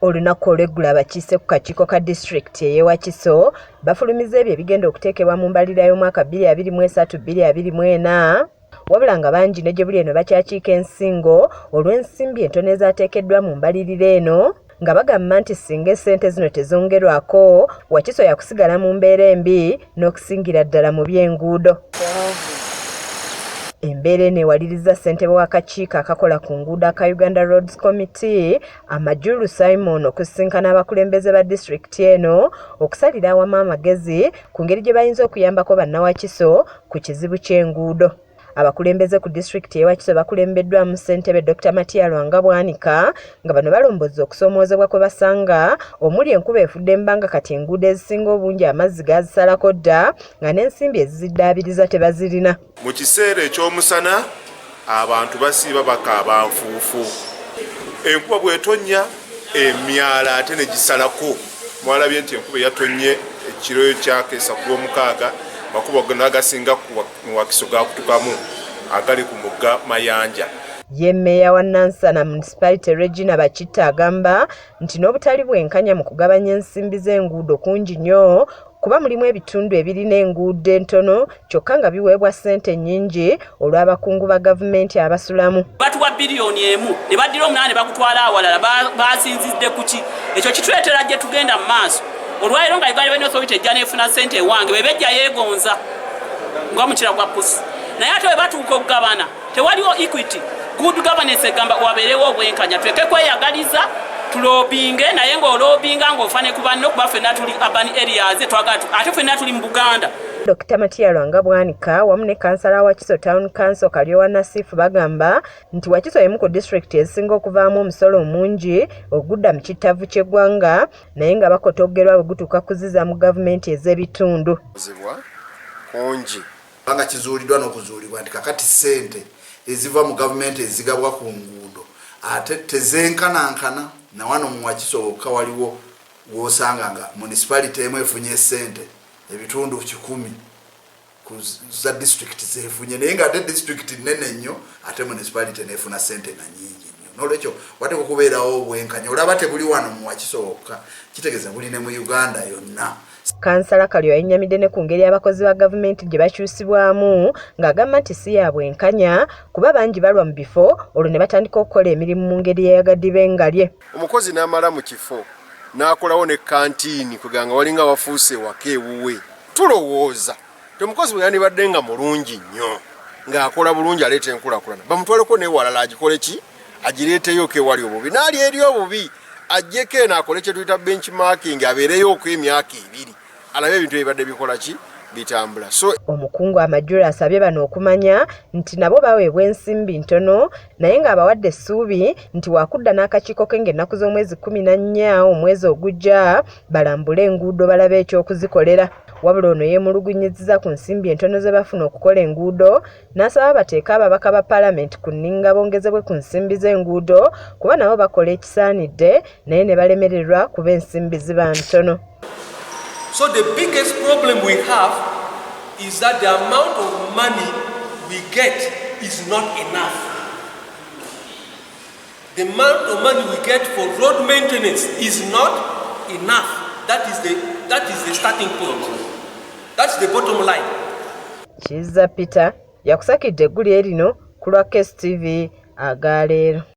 Olunaku olw'eggulu abakiise ku kakiiko ka disitulikiti ey'e Wakiso bafulumiza ebyo ebigenda okuteekebwa mu mbalirira y'omwaka 2023-2024 wabula nga bangi ne gye buli eno bakyakiika ensingo olw'ensimbi entono ezaateekeddwa mu mbalirira eno nga bagamba nti singa essente zino tezongerwako Wakiso yakusigala mu mbeera embi n'okusingira ddala mu by'enguudo. Embeera eno ewaliriza ssentebe w'akakiiko akakola ku nguudo aka Uganda Roads Committee Amajulu Simon okusinkana abakulembeze ba disitulikiti eno okusalira awamu amagezi ku ngeri gye bayinza okuyambako bannawakiso ku kizibu ky'enguudo. Abakulembeze ku disitulikiti y'e Wakiso bakulembeddwamu ssentebe Dr. Matiya Bwanika nga bano balombozza okusoomoozebwa kwe basanga omuli enkuba efudde mbanga kati enguudo ezisinga obungi amazzi gazisalako dda nga n'ensimbi eziziddaabiriza tebazirina. Mu kiseera eky'omusana abantu basiiba bakaaba nfuufu. Enkuba bw'etonnya emyala ate ne gisalako. Mwalabye nti enkuba yatonye ekiro kyakeesa ku Lwomukaaga makubo gonna agasinga mu Wakiso gakutukamu agali ku mugga Mayanja. Ye Mmeeya wa Nansana Municipality Regina Bakitta agamba nti n'obutali bwenkanya mu kugabanya ensimbi z'enguudo kungi nnyo kuba mulimu ebitundu ebirina enguudo entono kyokka nga biweebwa ssente nnyingi olw'abakungu ba gavumenti abasulamu. Batuwa biliyoni emu ne baddira omunana ne bakutwala awalala basinzidde ku ki? Ekyo kitwetera gye tugenda mu maaso. Olwaliro nga Uganda Revenue Authority ejja n'efuna ssente ewange bebejja yeegonza ng'omukira gwa pusi. Naye ate bwe batuuka okugabana tewaliwo equity. Good governance egamba wabeerewo obwenkanya tweke kweyagaliza tulobinge naye ng'olobinga ng'ofane ku banno kuba ffenna tuli urban areas twagala ate ffenna tuli mu Buganda. Dr. Matiya Bwanika wamu ne kansala wa Wakiso Town Council Kalyowa Nasifu bagamba nti Wakiso emu ku disitulikiti ezisinga okuvaamu omusolo mungi ogudda mu kittavu ky'eggwanga naye nga bakotoggerwa bwe gutuuka kuziza mu gavumenti ez'ebitundu. Konji banga kizuuliddwa n'okuzuulibwa nti kakati ssente eziva mu gavumenti ezigabwa ku nguudo ate tezenkanankana na wano mu Wakiso wokka waliwo w'osanga nga municipality emu efunye ssente ebitundu 10 za disitulikiti zeefunye naye nga ate disitulikiti nnene nnyo ate municipality neefuna ssente nga nnyingi nnyo. N'olwekyo wateekwa okubeerawo obwenkanya olaba tebuli wano mu Wakiso wokka kitegeeza buli ne mu Uganda yonna. Kansala Kalyowa yennyamidde ne ku ngeri abakozi ba gavumenti gye bakyusibwamu ng'agamba nti si ya bwenkanya kuba bangi balwa mu bifo olwo ne batandika okukola emirimu mu ngeri yayagadde bengalye. Omukozi n'amala mu kifo n'akolawo ne kantiini kuganga walinga wafuuse waka ewuwe. Tulowooza omukozi bwe yandibadde nga mulungi nnyo ng'akola bulungi aleeta enkulaakulana bamutwaleko n'ewalala agikole ki agireeteyo ko ewali obubi n'ali eri obubi ajjeko eno akole kye tuyita benchmarking abeereyo emyaka 2 alabe ebintu ebibadde bikola ki bitambula. Omukungu Amajulu asabye bano okumanya nti nabo baweebwa ensimbi ntono naye ng'abawadde essuubi nti wakudda n'akakiiko ke ng'ennaku z'omwezi 14 omwezi ogujja balambule enguudo balabe ekyokuzikolera. Wabula ono yeemulugunyizza ku nsimbi entono ze bafuna okukola enguudo n'asaba bateeke ababaka ba paalamenti ku nninga bongezebwe ku nsimbi z'enguudo kuba nabo bakola ekisaanidde naye ne balemererwa kuba ensimbi ziba ntono. So the biggest problem we have is that the amount of money we get is not enough. The amount of money we get for road maintenance is not enough. That is the starting point. That's the bottom line. Kiza Peter yakusakidde eggulu erino ku lwa KSTV agaleero.